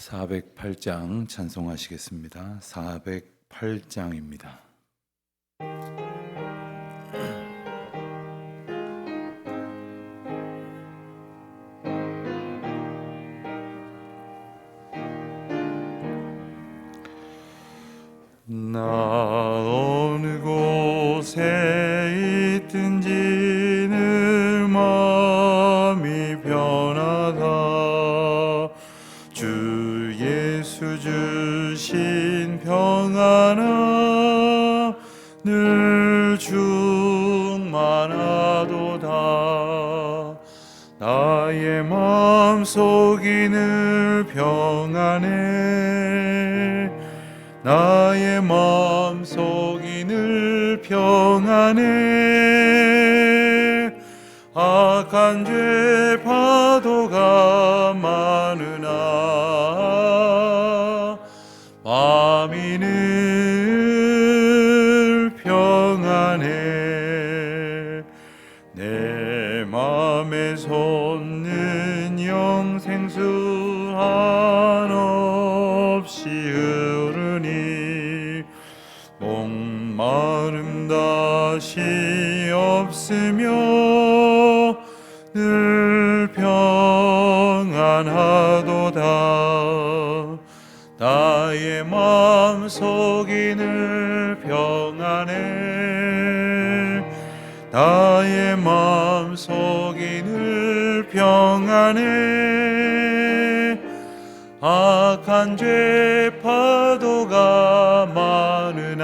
408장 찬송하시겠습니다. 408장입니다. 나 어느 곳에 있든지 늘 마음이 변하다. 주 예수 주신 평안아 늘 충만하도다. 나의 마음속이 늘 평안해. 나의 마음속이 늘 평안해. 악한 죄 파도가 많으나 마음이 늘 평안해. 내 맘에 솟는 영생수 한없이 흐르니 목마름 다시 없으며 늘 평안하도다. 나의 마음속이 늘 평안해. 나의 마음속이 늘 평안해. 악한 죄 파도가 많으나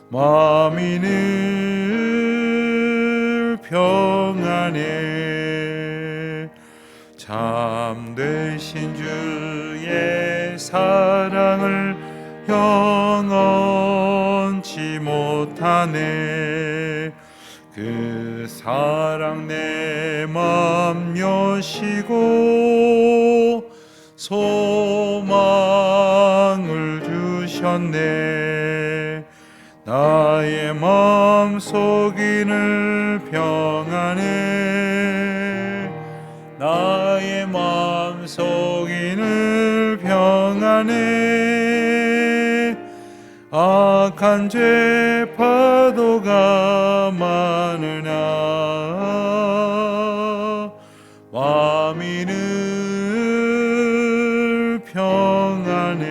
마음이 늘 평안해. 참되신 주의 사랑을 영원치 못하네. 그 사랑 내 맘 여시고 소망을 주셨네. 나의 마음속이 늘 평안해. 나의 마음속이 늘 평안해. 악한 죄 파도가 많으나 마음이 늘 평안해.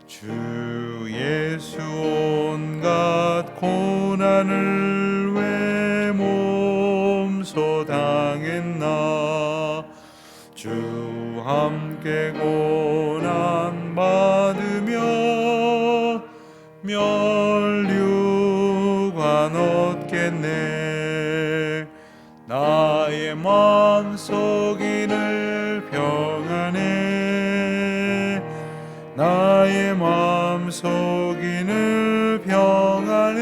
주 예수 온갖 고난을 왜 몸소 당했나. 주 함께 고난 받으며 면류관 얻겠네. 나의 마음속이 늘 평안해. 나의 마음속이 늘 평안해.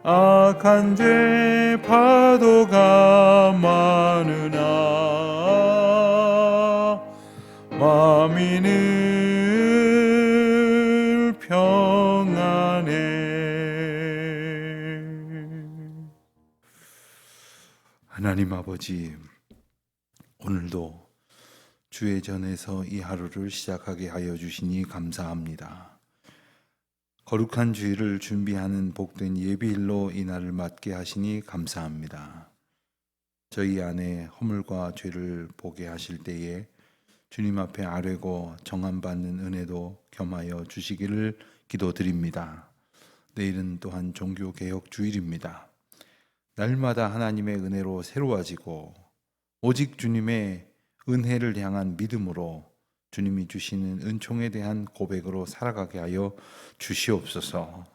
악한 죄 파도가 많으나 마음이 늘 평안해. 하나님 아버지, 오늘도 주의 전에서 이 하루를 시작하게 하여 주시니 감사합니다. 거룩한 주일을 준비하는 복된 예비일로 이 날을 맞게 하시니 감사합니다. 저희 안에 허물과 죄를 보게 하실 때에 주님 앞에 아뢰고 정함받는 은혜도 겸하여 주시기를 기도드립니다. 내일은 또한 종교개혁 주일입니다. 날마다 하나님의 은혜로 새로워지고 오직 주님의 은혜를 향한 믿음으로 주님이 주시는 은총에 대한 고백으로 살아가게 하여 주시옵소서.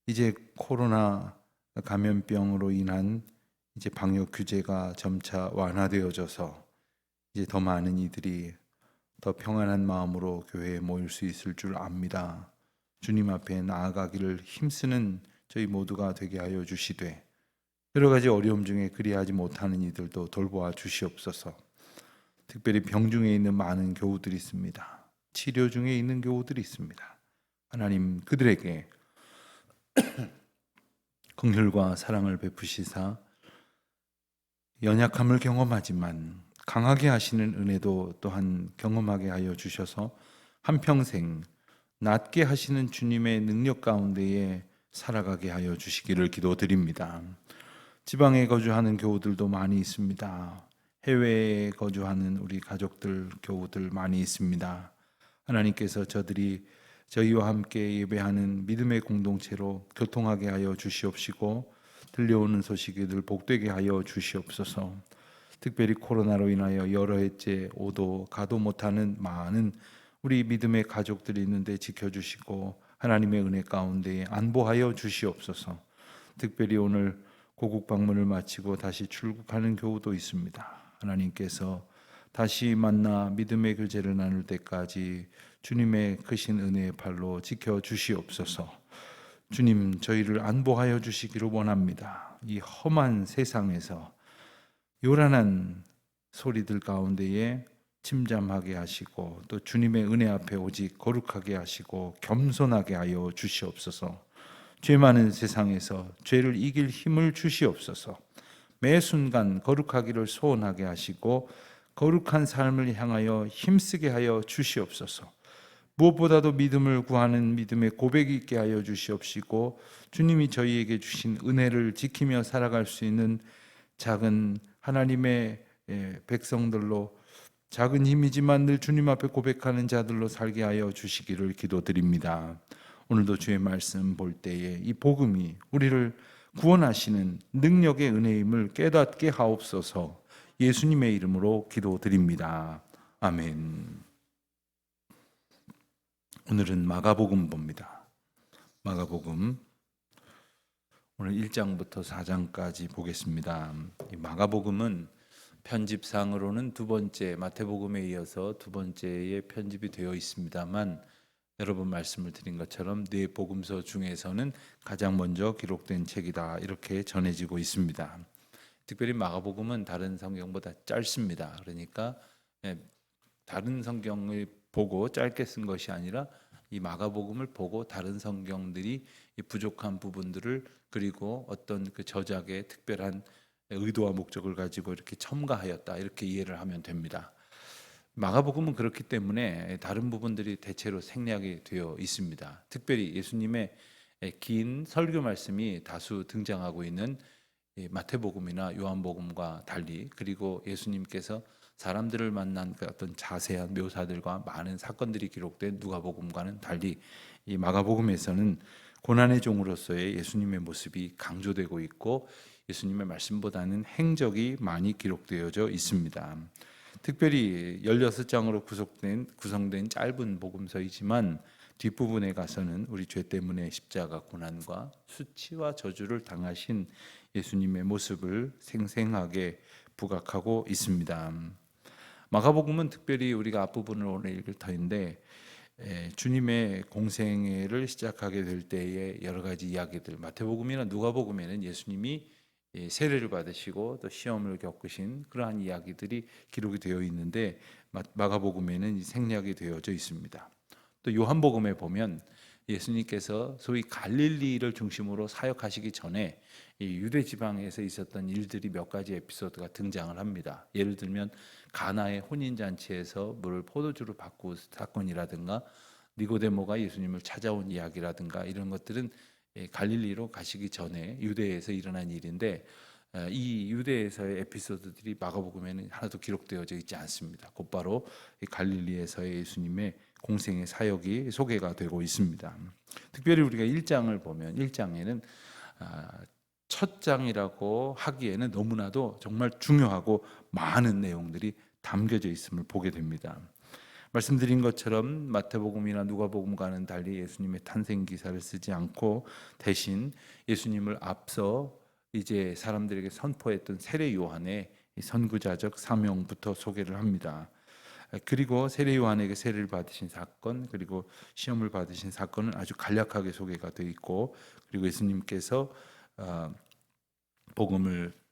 이제 코로나 감염병으로 인한 이제 방역 규제가 점차 완화되어져서 이제 더 많은 이들이 더 평안한 마음으로 교회에 모일 수 있을 줄 압니다. 주님 앞에 나아가기를 힘쓰는 저희 모두가 되게 하여 주시되 여러 가지 어려움 중에 그리하지 못하는 이들도 돌보아 주시옵소서. 특별히 병 중에 있는 많은 교우들이 있습니다. 치료 중에 있는 교우들이 있습니다. 하나님 그들에게 긍휼과 사랑을 베푸시사 연약함을 경험하지만 강하게 하시는 은혜도 또한 경험하게 하여 주셔서 한평생 낮게 하시는 주님의 능력 가운데에 살아가게 하여 주시기를 기도드립니다. 지방에 거주하는 교우들도 많이 있습니다. 해외에 거주하는 우리 가족들, 교우들 많이 있습니다. 하나님께서 저희와 함께 예배하는 믿음의 공동체로 교통하게 하여 주시옵시고 들려오는 소식이 늘 복되게 하여 주시옵소서. 특별히 코로나로 인하여 여러 해째 오도 가도 못하는 많은 우리 믿음의 가족들이 있는데 지켜주시고 하나님의 은혜 가운데 안보하여 주시옵소서. 특별히 오늘 고국 방문을 마치고 다시 출국하는 교우도 있습니다. 하나님께서 다시 만나 믿음의 교제를 나눌 때까지 주님의 크신 은혜의 팔로 지켜주시옵소서. 주님, 저희를 안보하여 주시기를 원합니다. 이 험한 세상에서 요란한 소리들 가운데에 침잠하게 하시고 또 주님의 은혜 앞에 오직 거룩하게 하시고 겸손하게 하여 주시옵소서. 죄 많은 세상에서 죄를 이길 힘을 주시옵소서. 매 순간 거룩하기를 소원하게 하시고 거룩한 삶을 향하여 힘쓰게 하여 주시옵소서. 무엇보다도 믿음을 구하는 믿음의 고백이 있게 하여 주시옵시고 주님이 저희에게 주신 은혜를 지키며 살아갈 수 있는 작은 하나님의 백성들로, 작은 힘이지만 늘 주님 앞에 고백하는 자들로 살게 하여 주시기를 기도드립니다. 오늘도 주의 말씀 볼 때에 이 복음이 우리를 구원하시는 능력의 은혜임을 깨닫게 하옵소서. 예수님의 이름으로 기도드립니다. 아멘. 오늘은 마가복음 봅니다. 마가복음 오늘 1장부터 4장까지 보겠습니다. 이 마가복음은 편집상으로는 두 번째, 마태복음에 이어서 두 번째의 편집이 되어 있습니다만 여러분 말씀을 드린 것처럼 네 복음서 중에서는 가장 먼저 기록된 책이다, 이렇게 전해지고 있습니다. 특별히 마가복음은 다른 성경보다 짧습니다. 그러니까 다른 성경을 보고 짧게 쓴 것이 아니라 이 마가복음을 보고 다른 성경들이 이 부족한 부분들을, 그리고 어떤 그 저작의 특별한 의도와 목적을 가지고 이렇게 첨가하였다, 이렇게 이해를 하면 됩니다. 마가복음은 그렇기 때문에 다른 부분들이 대체로 생략이 되어 있습니다. 특별히 예수님의 긴 설교 말씀이 다수 등장하고 있는 마태복음이나 요한복음과 달리, 그리고 예수님께서 사람들을 만난 그 어떤 자세한 묘사들과 많은 사건들이 기록된 누가복음과는 달리 이 마가복음에서는 고난의 종으로서의 예수님의 모습이 강조되고 있고 예수님의 말씀보다는 행적이 많이 기록되어져 있습니다. 특별히 16장으로 구성된 짧은 복음서이지만 뒷부분에 가서는 우리 죄 때문에 십자가 고난과 수치와 저주를 당하신 예수님의 모습을 생생하게 부각하고 있습니다. 마가복음은 특별히 우리가 앞부분을 오늘 읽을 터인데 주님의 공생애를 시작하게 될 때의 여러 가지 이야기들, 마태복음이나 누가복음에는 예수님이 세례를 받으시고 또 시험을 겪으신 그러한 이야기들이 기록이 되어 있는데 마가복음에는 생략이 되어져 있습니다. 또 요한복음에 보면 예수님께서 소위 갈릴리를 중심으로 사역하시기 전에 이 유대 지방에서 있었던 일들이 몇 가지 에피소드가 등장을 합니다. 예를 들면 가나의 혼인 잔치에서 물을 포도주로 바꾼 사건이라든가 니고데모가 예수님을 찾아온 이야기라든가 이런 것들은 갈릴리로 가시기 전에 유대에서 일어난 일인데 이 유대에서의 에피소드들이 마가복음에는 하나도 기록되어져 있지 않습니다. 곧바로 갈릴리에서의 예수님의 공생의 사역이 소개가 되고 있습니다. 특별히 우리가 1장을 보면 1장에는 첫 장이라고 하기에는 너무나도 정말 중요하고 많은 내용들이 담겨져 있음을 보게 됩니다. 말씀드린 것처럼 마태복음이나 누가복음과는 달리 예수님의 탄생 기사를 쓰지 않고 대신 예수님을 앞서 이제 사람들에게 선포했던 세례 요한의 선구자적 사명부터 소개를 합니다. 그리고 세례 요한에게 세례를 받으신 사건, 그리고 시험을 받으신 사건은 아주 간략하게 소개가 되어 있고, 그리고 예수님께서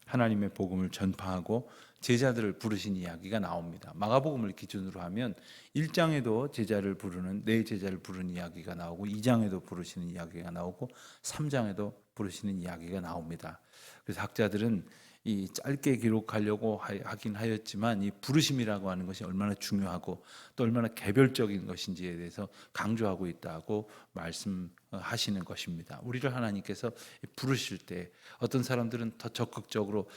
하나님의 복음을 전파하고 제자들을 부르신 이야기가 나옵니다. 마가복음을 기준으로 하면 1장에도 제자를 부르는 제자를 부르는 이야기가 나오고 2장에도 부르시는 이야기가 나오고 3장에도 부르시는 이야기가 나옵니다. 그래서 학자들은 이 짧게 기록하려고 하긴 하였지만 이 부르심이라고 하는 것이 얼마나 중요하고 또 얼마나 개별적인 것인지에 대해서 강조하고 있다고 말씀하시는 것입니다. 우리를 하나님께서 부르실 때 어떤 사람들은 더 적극적으로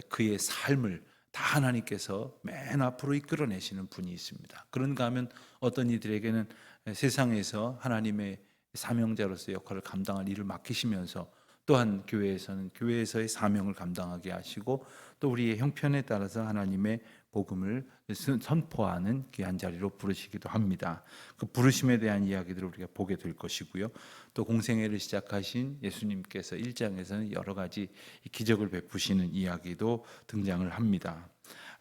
그의 삶을 다 하나님께서 맨 앞으로 이끌어내시는 분이 있습니다. 그런가 하면 어떤 이들에게는 세상에서 하나님의 사명자로서의 역할을 감당할 일을 맡기시면서 또한 교회에서는 교회에서의 사명을 감당하게 하시고 또 우리의 형편에 따라서 하나님의 복음을 선포하는 귀한 자리로 부르시기도 합니다. 그 부르심에 대한 이야기들을 우리가 보게 될 것이고요. 또 공생애를 시작하신 예수님께서 1장에서는 여러 가지 기적을 베푸시는 이야기도 등장을 합니다.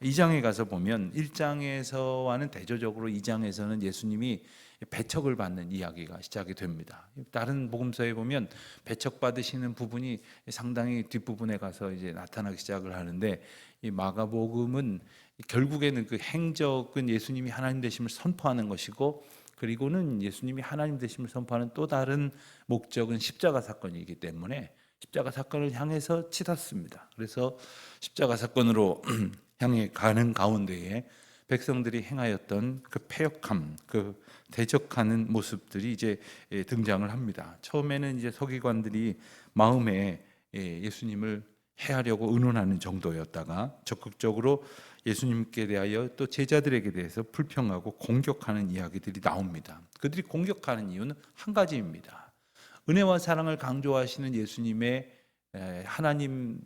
2장에 가서 보면 1장에서와는 대조적으로 2장에서는 예수님이 배척을 받는 이야기가 시작이 됩니다. 다른 복음서에 보면 배척 받으시는 부분이 상당히 뒷부분에 가서 이제 나타나기 시작을 하는데 이 마가복음은 결국에는 그 행적은 예수님이 하나님 되심을 선포하는 것이고 그리고는 예수님이 하나님 되심을 선포하는 또 다른 목적은 십자가 사건이기 때문에 십자가 사건을 향해서 치닫습니다. 그래서 십자가 사건으로 향해 가는 가운데에 백성들이 행하였던 그 패역함, 그 대적하는 모습들이 이제 등장을 합니다. 처음에는 이제 서기관들이 마음에 예수님을 해하려고 의논하는 정도였다가 적극적으로 예수님께 대하여 또 제자들에게 대해서 불평하고 공격하는 이야기들이 나옵니다. 그들이 공격하는 이유는 한 가지입니다. 은혜와 사랑을 강조하시는 예수님의 하나님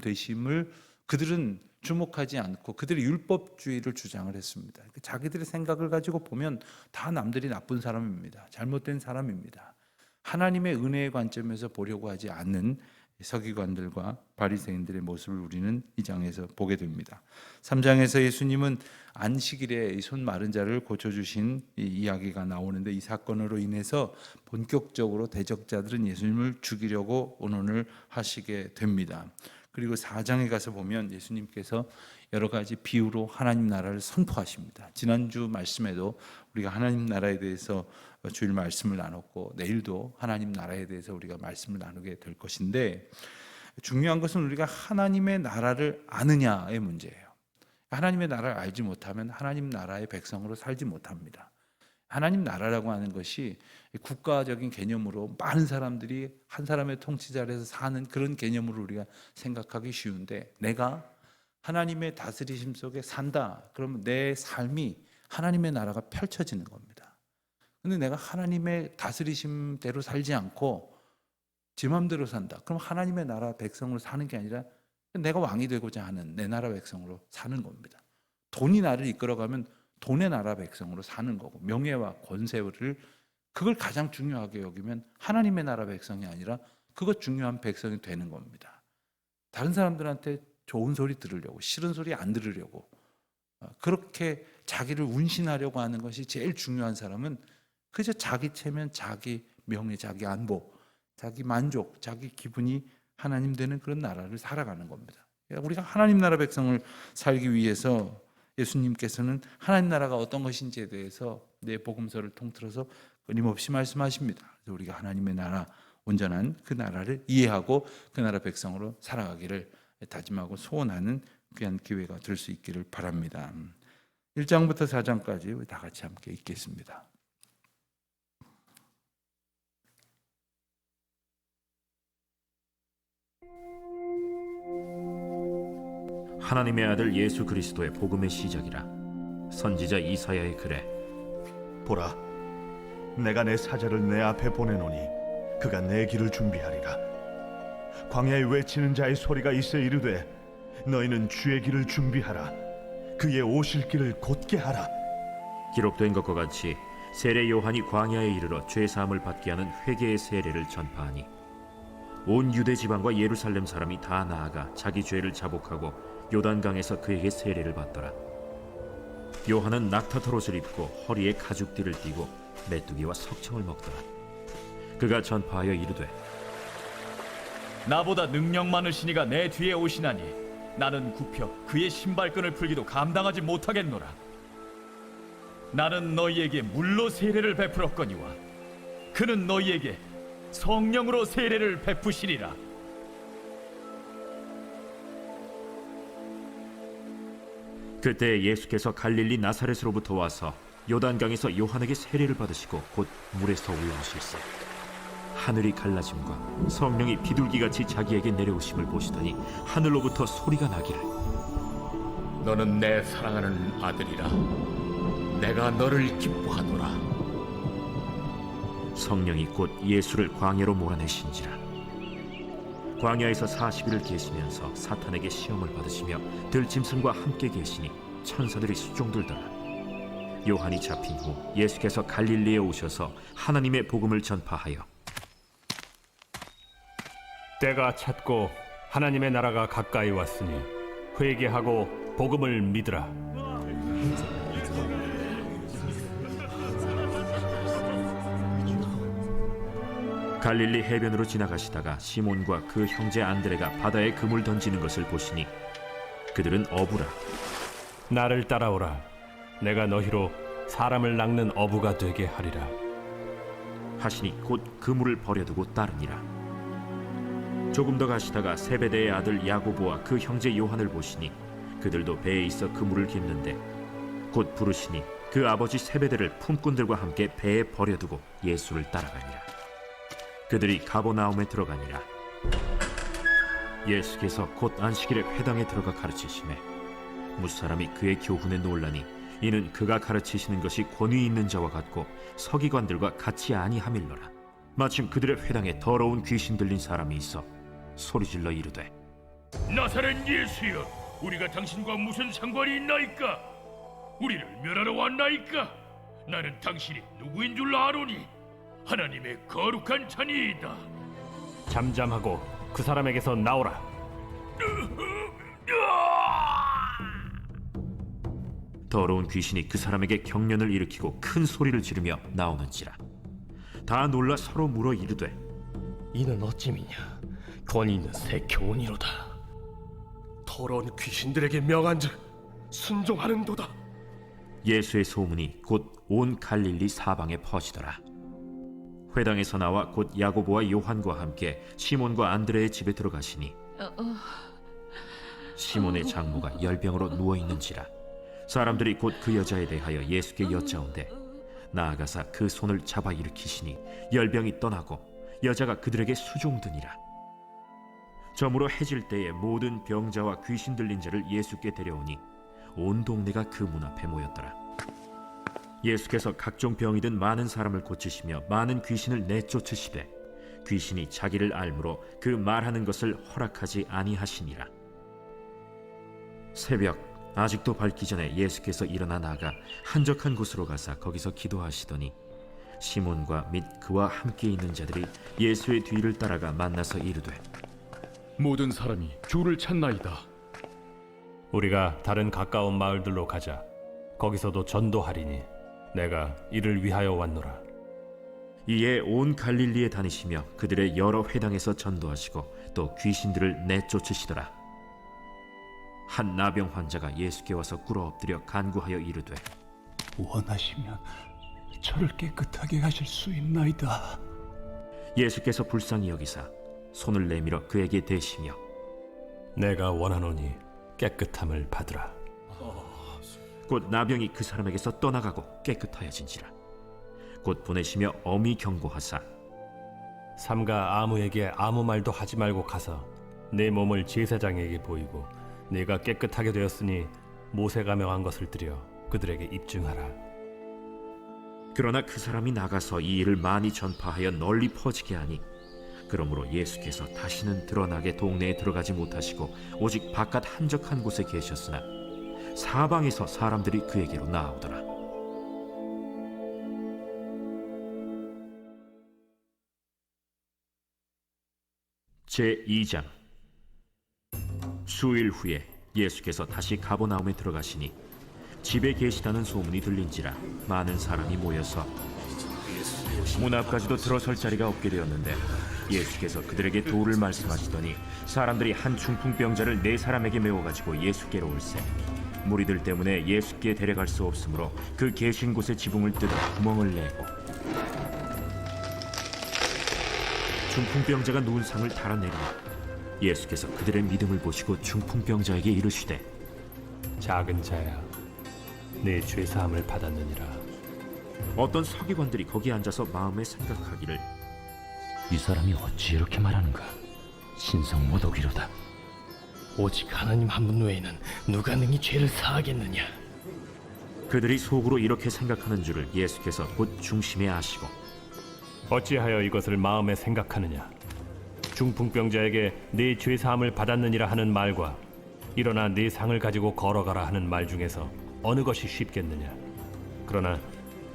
되심을 그들은 주목하지 않고 그들이 율법주의를 주장을 했습니다. 자기들의 생각을 가지고 보면 다 남들이 나쁜 사람입니다. 잘못된 사람입니다. 하나님의 은혜의 관점에서 보려고 하지 않는 서기관들과 바리새인들의 모습을 우리는 이 장에서 보게 됩니다. 3장에서 예수님은 안식일에 손 마른 자를 고쳐주신 이야기가 나오는데 이 사건으로 인해서 본격적으로 대적자들은 예수님을 죽이려고 언언을 하시게 됩니다. 그리고 4장에 가서 보면 예수님께서 여러 가지 비유로 하나님 나라를 선포하십니다. 지난주 말씀에도 우리가 하나님 나라에 대해서 주일 말씀을 나눴고 내일도 하나님 나라에 대해서 우리가 말씀을 나누게 될 것인데 중요한 것은 우리가 하나님의 나라를 아느냐의 문제예요. 하나님의 나라를 알지 못하면 하나님 나라의 백성으로 살지 못합니다. 하나님 나라라고 하는 것이 국가적인 개념으로 많은 사람들이 한 사람의 통치자 아래서 사는 그런 개념으로 우리가 생각하기 쉬운데 내가 하나님의 다스리심 속에 산다. 그러면 내 삶이 하나님의 나라가 펼쳐지는 겁니다. 근데 내가 하나님의 다스리심대로 살지 않고 제 마음대로 산다. 그럼 하나님의 나라 백성으로 사는 게 아니라 내가 왕이 되고자 하는 내 나라 백성으로 사는 겁니다. 돈이 나를 이끌어가면 돈의 나라 백성으로 사는 거고 명예와 권세를 그걸 가장 중요하게 여기면 하나님의 나라 백성이 아니라 그것 중요한 백성이 되는 겁니다. 다른 사람들한테 좋은 소리 들으려고 싫은 소리 안 들으려고 그렇게 자기를 운신하려고 하는 것이 제일 중요한 사람은 그저 자기 체면, 자기 명예, 자기 안보, 자기 만족, 자기 기분이 하나님 되는 그런 나라를 살아가는 겁니다. 우리가 하나님 나라 백성을 살기 위해서 예수님께서는 하나님 나라가 어떤 것인지에 대해서 내 복음서를 통틀어서 끊임없이 말씀하십니다. 그래서 우리가 하나님의 나라, 온전한 그 나라를 이해하고 그 나라 백성으로 살아가기를 다짐하고 소원하는 귀한 기회가 될 수 있기를 바랍니다. 1장부터 4장까지 우리 다 같이 함께 읽겠습니다. 하나님의 아들 예수 그리스도의 복음의 시작이라. 선지자 이사야의 글에 보라, 내가 내 사자를 내 앞에 보내노니 그가 내 길을 준비하리라. 광야에 외치는 자의 소리가 있어 이르되 너희는 주의 길을 준비하라. 그의 오실 길을 곧게 하라. 기록된 것과 같이 세례 요한이 광야에 이르러 죄 사함을 받게 하는 회개의 세례를 전파하니 온 유대 지방과 예루살렘 사람이 다 나아가 자기 죄를 자복하고 요단강에서 그에게 세례를 받더라. 요한은 낙타털 옷을 입고 허리에 가죽띠를 띠고 메뚜기와 석청을 먹더라. 그가 전파하여 이르되 나보다 능력 많으신 이가 내 뒤에 오시나니 나는 굽혀 그의 신발끈을 풀기도 감당하지 못하겠노라. 나는 너희에게 물로 세례를 베풀었거니와 그는 너희에게 성령으로 세례를 베푸시리라. 그때 예수께서 갈릴리 나사렛으로부터 와서 요단강에서 요한에게 세례를 받으시고 곧 물에서 올라오실세 하늘이 갈라짐과 성령이 비둘기같이 자기에게 내려오심을 보시더니 하늘로부터 소리가 나기를 너는 내 사랑하는 아들이라. 내가 너를 기뻐하노라. 성령이 곧 예수를 광야로 몰아내신지라 광야에서 40일을 계시면서 사탄에게 시험을 받으시며 들짐승과 함께 계시니 천사들이 수종들더라. 요한이 잡힌 후 예수께서 갈릴리에 오셔서 하나님의 복음을 전파하여 때가 찼고 하나님의 나라가 가까이 왔으니 회개하고 복음을 믿으라. 갈릴리 해변으로 지나가시다가 시몬과 그 형제 안드레가 바다에 그물 던지는 것을 보시니 그들은 어부라. 나를 따라오라. 내가 너희로 사람을 낚는 어부가 되게 하리라. 하시니 곧 그물을 버려두고 따르니라. 조금 더 가시다가 세베대의 아들 야고보와 그 형제 요한을 보시니 그들도 배에 있어 그물을 깁는데 곧 부르시니 그 아버지 세베대를 품꾼들과 함께 배에 버려두고 예수를 따라가니라. 그들이 가버나움에 들어가니라. 예수께서 곧 안식일에 회당에 들어가 가르치시매 무사람이 그의 교훈에 놀라니 이는 그가 가르치시는 것이 권위 있는 자와 같고 서기관들과 같이 아니함일러라. 마침 그들의 회당에 더러운 귀신 들린 사람이 있어 소리질러 이르되 나사렛 예수여, 우리가 당신과 무슨 상관이 있나이까? 우리를 멸하러 왔나이까? 나는 당신이 누구인 줄 아노니 하나님의 거룩한 자니이다. 잠잠하고 그 사람에게서 나오라. 더러운 귀신이 그 사람에게 경련을 일으키고 큰 소리를 지르며 나오는지라. 다 놀라 서로 물어 이르되 이는 어찌미냐? 권위 있는 새 교훈이로다. 더러운 귀신들에게 명한즉 순종하는도다. 예수의 소문이 곧 온 갈릴리 사방에 퍼지더라. 회당에서 나와 곧 야고보와 요한과 함께 시몬과 안드레의 집에 들어가시니 시몬의 장모가 열병으로 누워 있는지라. 사람들이 곧 그 여자에 대하여 예수께 여짜온대 나아가사 그 손을 잡아 일으키시니 열병이 떠나고 여자가 그들에게 수종드니라. 저물어 해질 때에 모든 병자와 귀신 들린 자를 예수께 데려오니 온 동네가 그 문 앞에 모였더라. 예수께서 각종 병이 든 많은 사람을 고치시며 많은 귀신을 내쫓으시되 귀신이 자기를 알므로 그 말하는 것을 허락하지 아니하시니라. 새벽 아직도 밝기 전에 예수께서 일어나 나가 한적한 곳으로 가사 거기서 기도하시더니 시몬과 및 그와 함께 있는 자들이 예수의 뒤를 따라가 만나서 이르되 모든 사람이 주를 찾나이다. 우리가 다른 가까운 마을들로 가자. 거기서도 전도하리니 내가 이를 위하여 왔노라. 이에 온 갈릴리에 다니시며 그들의 여러 회당에서 전도하시고 또 귀신들을 내쫓으시더라. 한 나병 환자가 예수께 와서 꿇어 엎드려 간구하여 이르되 원하시면 저를 깨끗하게 하실 수 있나이다. 예수께서 불쌍히 여기사 손을 내밀어 그에게 대시며 내가 원하노니 깨끗함을 받으라. 곧 나병이 그 사람에게서 떠나가고 깨끗하여진지라. 곧 보내시며 엄히 경고하사 삼가 아무에게 아무 말도 하지 말고 가서 내 몸을 제사장에게 보이고 네가 깨끗하게 되었으니 모세가 명한 것을 드려 그들에게 입증하라. 그러나 그 사람이 나가서 이 일을 많이 전파하여 널리 퍼지게 하니 그러므로 예수께서 다시는 드러나게 동네에 들어가지 못하시고 오직 바깥 한적한 곳에 계셨으나 사방에서 사람들이 그에게로 나아오더라. 제2장. 수일 후에 예수께서 다시 가버나움에 들어가시니 집에 계시다는 소문이 들린지라 많은 사람이 모여서 문 앞까지도 들어설 자리가 없게 되었는데 예수께서 그들에게 도를 말씀하시더니 사람들이 한 중풍병자를 4사람에게 메워가지고 예수께로 올세 무리들 때문에 예수께 데려갈 수 없으므로 그 계신 곳의 지붕을 뜯어 구멍을 내고 중풍병자가 누운 상을 달아내리니 예수께서 그들의 믿음을 보시고 중풍병자에게 이르시되 작은 자야, 내 죄사함을 받았느니라. 어떤 서기관들이 거기 앉아서 마음에 생각하기를 이 사람이 어찌 이렇게 말하는가? 신성 모독이로다. 오직 하나님 한 분 외에는 누가 능히 죄를 사하겠느냐? 그들이 속으로 이렇게 생각하는 줄을 예수께서 곧 중심에 아시고 어찌하여 이것을 마음에 생각하느냐? 중풍병자에게 내 죄사함을 받았느니라 하는 말과 일어나 네 상을 가지고 걸어가라 하는 말 중에서 어느 것이 쉽겠느냐? 그러나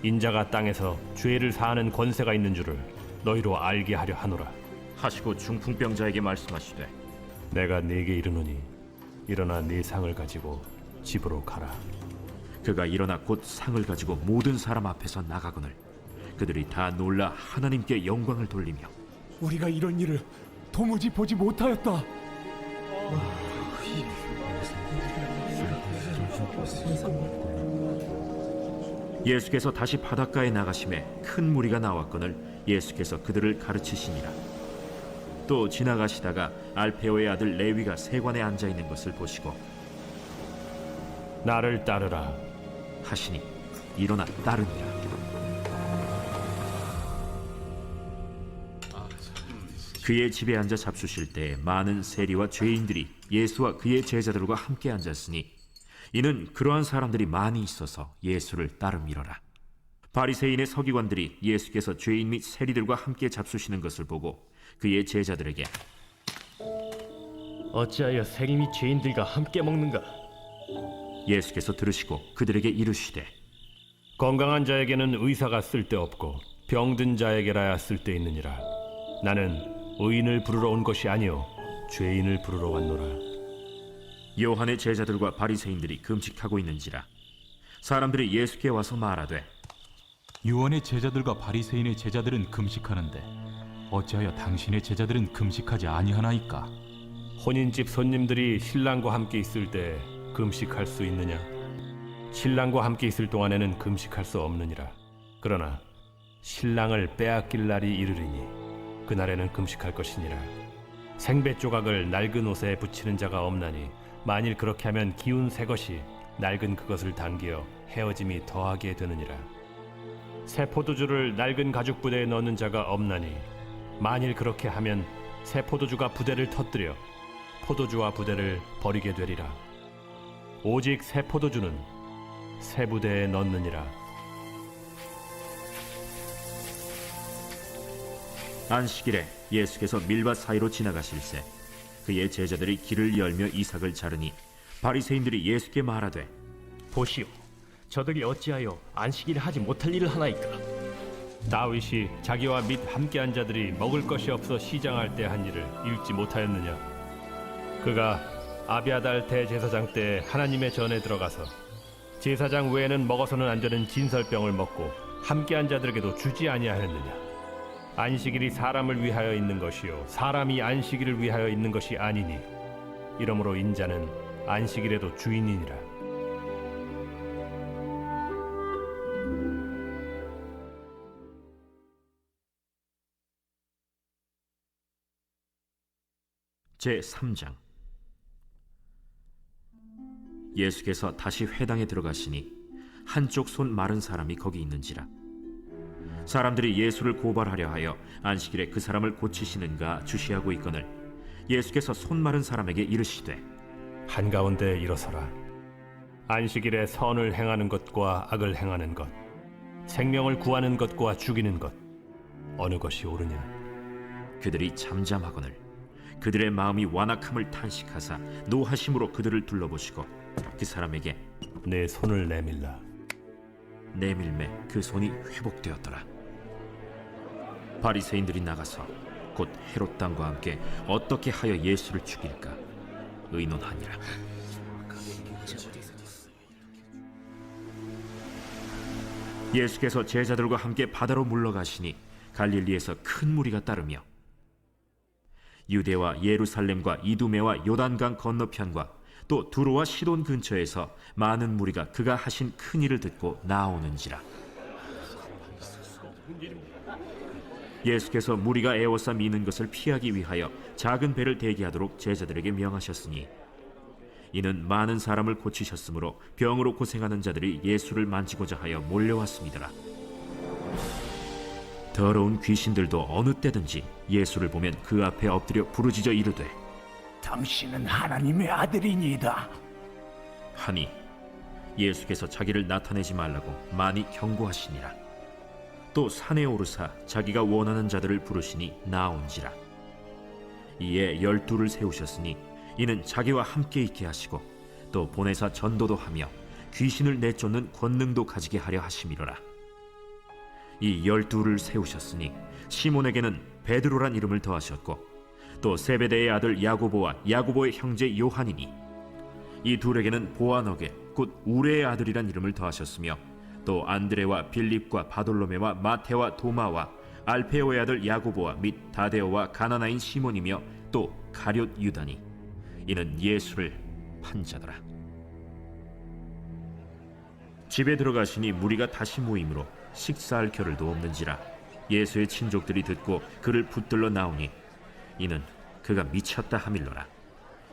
인자가 땅에서 죄를 사하는 권세가 있는 줄을 너희로 알게 하려 하노라. 하시고 중풍병자에게 말씀하시되 내가 네게 이르노니 일어나 네 상을 가지고 집으로 가라. 그가 일어나 곧 상을 가지고 모든 사람 앞에서 나가거늘 그들이 다 놀라 하나님께 영광을 돌리며 우리가 이런 일을 도무지 보지 못하였다. 예수께서 다시 바닷가에 나가심에 큰 무리가 나왔거늘 예수께서 그들을 가르치시니라. 또 지나가시다가 알페오의 아들 레위가 세관에 앉아 있는 것을 보시고 나를 따르라 하시니 일어나 따르니라. 그의 집에 앉아 잡수실 때에 많은 세리와 죄인들이 예수와 그의 제자들과 함께 앉았으니 이는 그러한 사람들이 많이 있어서 예수를 따름이러라. 바리새인의 서기관들이 예수께서 죄인 및 세리들과 함께 잡수시는 것을 보고 그의 제자들에게 어찌하여 세리 및 죄인들과 함께 먹는가? 예수께서 들으시고 그들에게 이르시되 건강한 자에게는 의사가 쓸데없고 병든 자에게라야 쓸데있느니라. 나는 의인을 부르러 온 것이 아니요 죄인을 부르러 왔노라. 요한의 제자들과 바리새인들이 금식하고 있는지라 사람들이 예수께 와서 말하되 요한의 제자들과 바리새인의 제자들은 금식하는데 어찌하여 당신의 제자들은 금식하지 아니하나이까? 혼인집 손님들이 신랑과 함께 있을 때 금식할 수 있느냐? 신랑과 함께 있을 동안에는 금식할 수 없느니라. 그러나 신랑을 빼앗길 날이 이르리니 그날에는 금식할 것이니라. 생배 조각을 낡은 옷에 붙이는 자가 없나니 만일 그렇게 하면 기운 새 것이 낡은 그것을 당겨 헤어짐이 더하게 되느니라. 새 포도주를 낡은 가죽 부대에 넣는 자가 없나니 만일 그렇게 하면 새 포도주가 부대를 터뜨려 포도주와 부대를 버리게 되리라. 오직 새 포도주는 새 부대에 넣느니라. 안식일에 예수께서 밀밭 사이로 지나가실새 그의 제자들이 길을 열며 이삭을 자르니 바리새인들이 예수께 말하되 보시오, 저들이 어찌하여 안식일에 하지 못할 일을 하나이까? 다윗이 자기와 및 함께한 자들이 먹을 것이 없어 시장할 때 한 일을 읽지 못하였느냐? 그가 아비아달 대제사장 때 하나님의 전에 들어가서 제사장 외에는 먹어서는 안 되는 진설병을 먹고 함께한 자들에게도 주지 아니하였느냐? 안식일이 사람을 위하여 있는 것이요 사람이 안식일을 위하여 있는 것이 아니니 이러므로 인자는 안식일에도 주인이니라. 제3장 예수께서 다시 회당에 들어가시니 한쪽 손 마른 사람이 거기 있는지라. 사람들이 예수를 고발하려 하여 안식일에 그 사람을 고치시는가 주시하고 있거늘 예수께서 손 마른 사람에게 이르시되 한가운데 일어서라. 안식일에 선을 행하는 것과 악을 행하는 것, 생명을 구하는 것과 죽이는 것, 어느 것이 옳으냐? 그들이 잠잠하거늘 그들의 마음이 완악함을 탄식하사 노하심으로 그들을 둘러보시고 그 사람에게 내 손을 내밀라. 내밀매 그 손이 회복되었더라. 바리새인들이 나가서 곧 헤롯 당과 함께 어떻게 하여 예수를 죽일까 의논하니라. 예수께서 제자들과 함께 바다로 물러가시니 갈릴리에서 큰 무리가 따르며 유대와 예루살렘과 이두메와 요단강 건너편과 또 두로와 시돈 근처에서 많은 무리가 그가 하신 큰 일을 듣고 나오는지라. 예수께서 무리가 에워싸 미는 것을 피하기 위하여 작은 배를 대기하도록 제자들에게 명하셨으니 이는 많은 사람을 고치셨으므로 병으로 고생하는 자들이 예수를 만지고자 하여 몰려왔습니다. 더러운 귀신들도 어느 때든지 예수를 보면 그 앞에 엎드려 부르짖어 이르되 당신은 하나님의 아들이니이다 하니 예수께서 자기를 나타내지 말라고 많이 경고하시니라. 또 산에 오르사 자기가 원하는 자들을 부르시니 나온지라. 이에 12를 세우셨으니 이는 자기와 함께 있게 하시고 또 보내사 전도도 하며 귀신을 내쫓는 권능도 가지게 하려 하심이로라. 이 12를 세우셨으니 시몬에게는 베드로란 이름을 더하셨고 또 세베대의 아들 야고보와 야고보의 형제 요한이니 이 둘에게는 보아너게 곧 우레의 아들이란 이름을 더하셨으며 또 안드레와 빌립과 바돌로메와 마테와 도마와 알페오의 아들 야고보와 및 다데오와 가나나인 시몬이며 또 가룟 유다니 이는 예수를 판 자더라. 집에 들어가시니 무리가 다시 모이므로 식사할 겨를도 없는지라. 예수의 친족들이 듣고 그를 붙들러 나오니 이는 그가 미쳤다 하밀러라.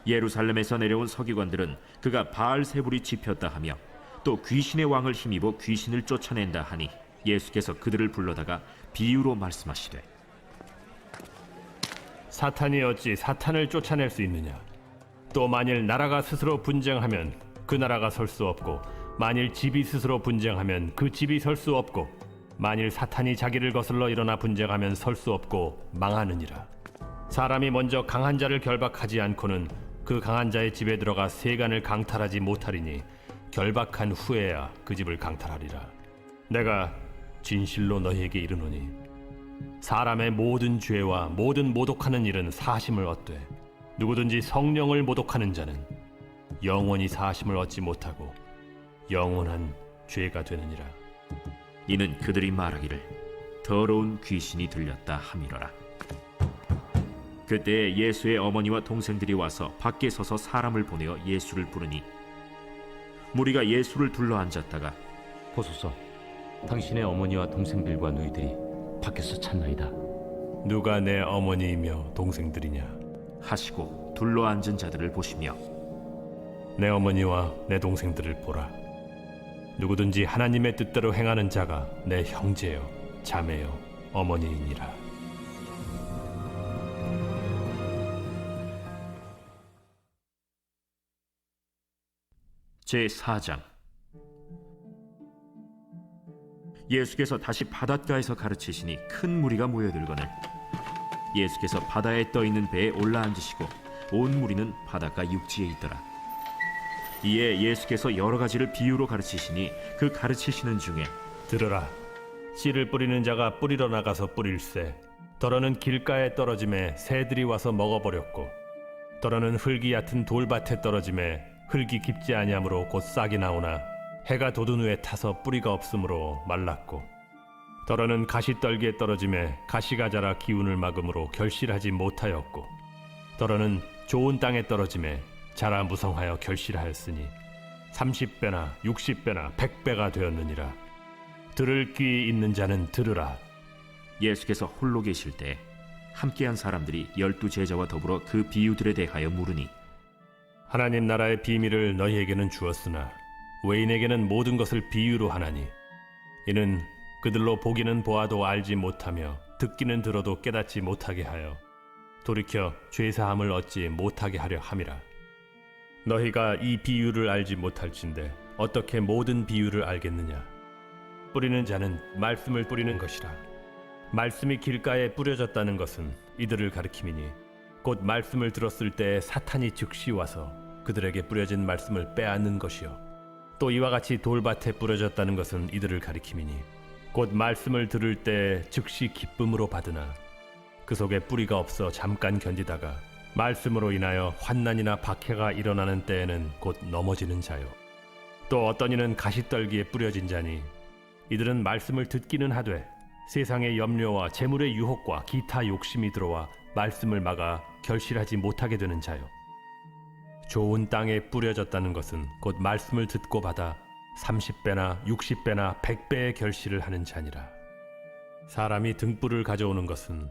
예루살렘에서 내려온 서기관들은 그가 바알세불이 집혔다 하며 또 귀신의 왕을 힘입어 귀신을 쫓아낸다 하니 예수께서 그들을 불러다가 비유로 말씀하시되 사탄이 어찌 사탄을 쫓아낼 수 있느냐? 또 만일 나라가 스스로 분쟁하면 그 나라가 설 수 없고 만일 집이 스스로 분쟁하면 그 집이 설 수 없고 만일 사탄이 자기를 거슬러 일어나 분쟁하면 설 수 없고 망하느니라. 사람이 먼저 강한 자를 결박하지 않고는 그 강한 자의 집에 들어가 세간을 강탈하지 못하리니 결박한 후에야 그 집을 강탈하리라. 내가 진실로 너희에게 이르노니 사람의 모든 죄와 모든 모독하는 일은 사심을 얻되 누구든지 성령을 모독하는 자는 영원히 사심을 얻지 못하고 영원한 죄가 되느니라. 이는 그들이 말하기를 더러운 귀신이 들렸다 함이로라. 그때 예수의 어머니와 동생들이 와서 밖에 서서 사람을 보내어 예수를 부르니 무리가 예수를 둘러 앉았다가 보소서, 당신의 어머니와 동생들과 너희들이 밖에서 찾나이다. 누가 내 어머니이며 동생들이냐 하시고 둘러 앉은 자들을 보시며 내 어머니와 내 동생들을 보라. 누구든지 하나님의 뜻대로 행하는 자가 내 형제요 자매요 어머니이니라. 제4장. 예수께서 다시 바닷가에서 가르치시니 큰 무리가 모여들거늘 예수께서 바다에 떠있는 배에 올라앉으시고 온 무리는 바닷가 육지에 있더라. 이에 예수께서 여러 가지를 비유로 가르치시니 그 가르치시는 중에 들으라. 씨를 뿌리는 자가 뿌리러 나가서 뿌릴새 더러는 길가에 떨어짐에 새들이 와서 먹어버렸고 더러는 흙이 얕은 돌밭에 떨어짐에 흙이 깊지 아니하므로 곧 싹이 나오나 해가 돋은 후에 타서 뿌리가 없으므로 말랐고 더러는 가시떨기에 떨어짐에 가시가 자라 기운을 막음으로 결실하지 못하였고 더러는 좋은 땅에 떨어짐에 자라 무성하여 결실하였으니 30배나 60배나 100배가 되었느니라. 들을 귀 있는 자는 들으라. 예수께서 홀로 계실 때 함께한 사람들이 12 제자와 더불어 그 비유들에 대하여 물으니 하나님 나라의 비밀을 너희에게는 주었으나 외인에게는 모든 것을 비유로 하나니 이는 그들로 보기는 보아도 알지 못하며 듣기는 들어도 깨닫지 못하게 하여 돌이켜 죄사함을 얻지 못하게 하려 함이라. 너희가 이 비유를 알지 못할진대 어떻게 모든 비유를 알겠느냐? 뿌리는 자는 말씀을 뿌리는 것이라. 말씀이 길가에 뿌려졌다는 것은 이들을 가리킴이니 곧 말씀을 들었을 때 사탄이 즉시 와서 그들에게 뿌려진 말씀을 빼앗는 것이요 또 이와 같이 돌밭에 뿌려졌다는 것은 이들을 가리킴이니 곧 말씀을 들을 때 즉시 기쁨으로 받으나 그 속에 뿌리가 없어 잠깐 견디다가 말씀으로 인하여 환난이나 박해가 일어나는 때에는 곧 넘어지는 자요 또 어떤 이는 가시떨기에 뿌려진 자니 이들은 말씀을 듣기는 하되 세상의 염려와 재물의 유혹과 기타 욕심이 들어와 말씀을 막아 결실하지 못하게 되는 자요 좋은 땅에 뿌려졌다는 것은 곧 말씀을 듣고 받아 30배나 60배나 100배의 결실을 하는 자니라. 사람이 등불을 가져오는 것은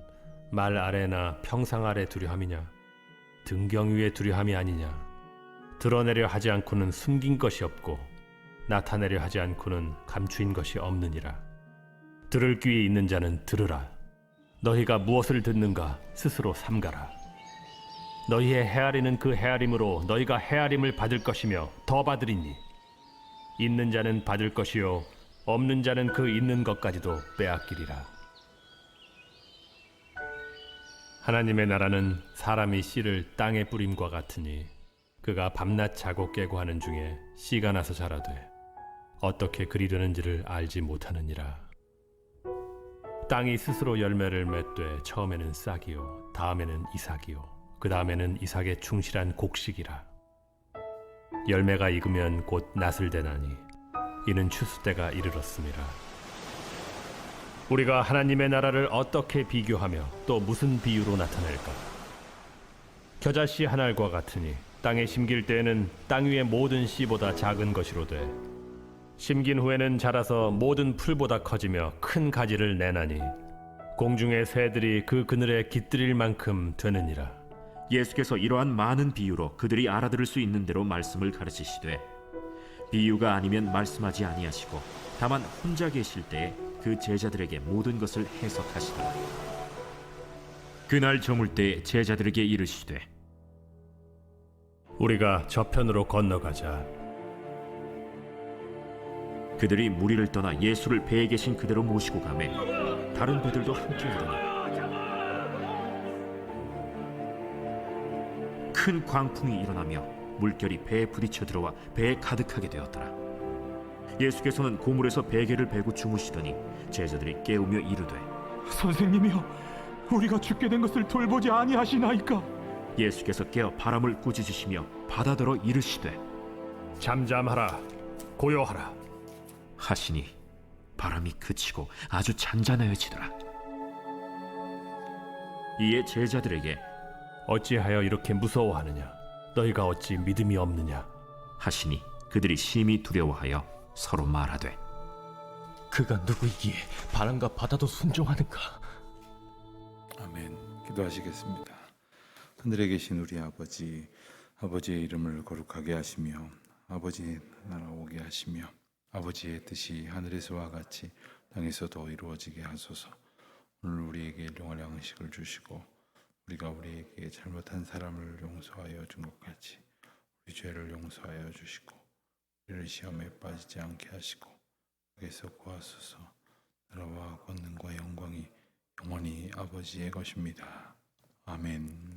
말 아래나 평상 아래 두려 함이냐 등경 위에 두려 함이 아니냐. 드러내려 하지 않고는 숨긴 것이 없고 나타내려 하지 않고는 감추인 것이 없느니라. 들을 귀 있는 자는 들으라. 너희가 무엇을 듣는가 스스로 삼가라. 너희의 헤아리는 그 헤아림으로 너희가 헤아림을 받을 것이며 더 받으리니 있는 자는 받을 것이요 없는 자는 그 있는 것까지도 빼앗기리라. 하나님의 나라는 사람이 씨를 땅에 뿌림과 같으니 그가 밤낮 자고 깨고 하는 중에 씨가 나서 자라되 어떻게 그리 되는지를 알지 못하느니라. 땅이 스스로 열매를 맺되 처음에는 싹이요 다음에는 이삭이요 그 다음에는 이삭의 충실한 곡식이라. 열매가 익으면 곧 낫을 대나니 이는 추수 때가 이르렀음이라. 우리가 하나님의 나라를 어떻게 비교하며 또 무슨 비유로 나타낼까? 겨자씨 한 알과 같으니 땅에 심길 때에는 땅 위의 모든 씨보다 작은 것이로되 심긴 후에는 자라서 모든 풀보다 커지며 큰 가지를 내나니 공중의 새들이 그 그늘에 깃들일 만큼 되느니라. 예수께서 이러한 많은 비유로 그들이 알아들을 수 있는 대로 말씀을 가르치시되 비유가 아니면 말씀하지 아니하시고 다만 혼자 계실 때에 그 제자들에게 모든 것을 해석하시더라. 그날 저물 때 제자들에게 이르시되 우리가 저편으로 건너가자. 그들이 무리를 떠나 예수를 배에 계신 그대로 모시고 가매 다른 배들도 함께 오더니 큰 광풍이 일어나며 물결이 배에 부딪혀 들어와 배에 가득하게 되었더라. 예수께서는 고물에서 베개를 베고 주무시더니 제자들이 깨우며 이르되 선생님이여, 우리가 죽게 된 것을 돌보지 아니하시나이까? 예수께서 깨어 바람을 꾸짖으시며 바다더러 이르시되 잠잠하라, 고요하라 하시니 바람이 그치고 아주 잔잔해지더라. 이에 제자들에게 어찌하여 이렇게 무서워하느냐? 너희가 어찌 믿음이 없느냐? 하시니 그들이 심히 두려워하여 서로 말하되 그가 누구이기에 바람과 바다도 순종하는가? 아멘. 기도하시겠습니다. 하늘에 계신 우리 아버지, 아버지의 이름을 거룩하게 하시며 아버지의 나라 오게 하시며 아버지의 뜻이 하늘에서와 같이 땅에서도 이루어지게 하소서. 오늘 우리에게 일용할 양식을 주시고 우리가 우리에게 잘못한 사람을 용서하여 준 것 같이 우리 죄를 용서하여 주시고 우리를 시험에 빠지지 않게 하시고 악에서 구하소서. 나라와 권능과 영광이 영원히 아버지의 것입니다. 아멘.